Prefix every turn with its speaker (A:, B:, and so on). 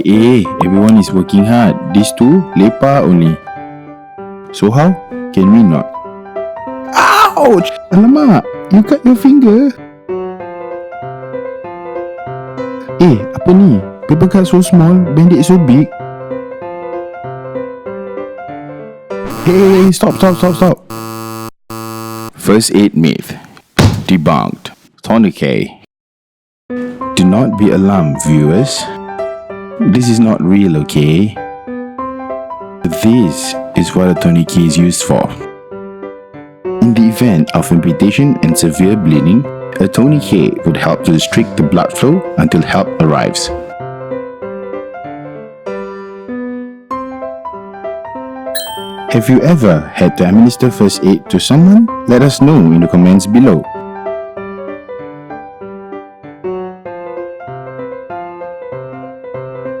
A: Everyone is working hard. These two, lepa only. So how? Can we not? Ouch! Alamak, you cut your finger. Apa ni? Paper cut so small, bandage so big. Hey, stop. First aid myth debunked. Tourniquet. Do not be alarmed, viewers. This is not real, okay? This is what a tourniquet is used for. In the event of amputation and severe bleeding, a tourniquet would help to restrict the blood flow until help arrives. Have you ever had to administer first aid to someone? Let us know in the comments below.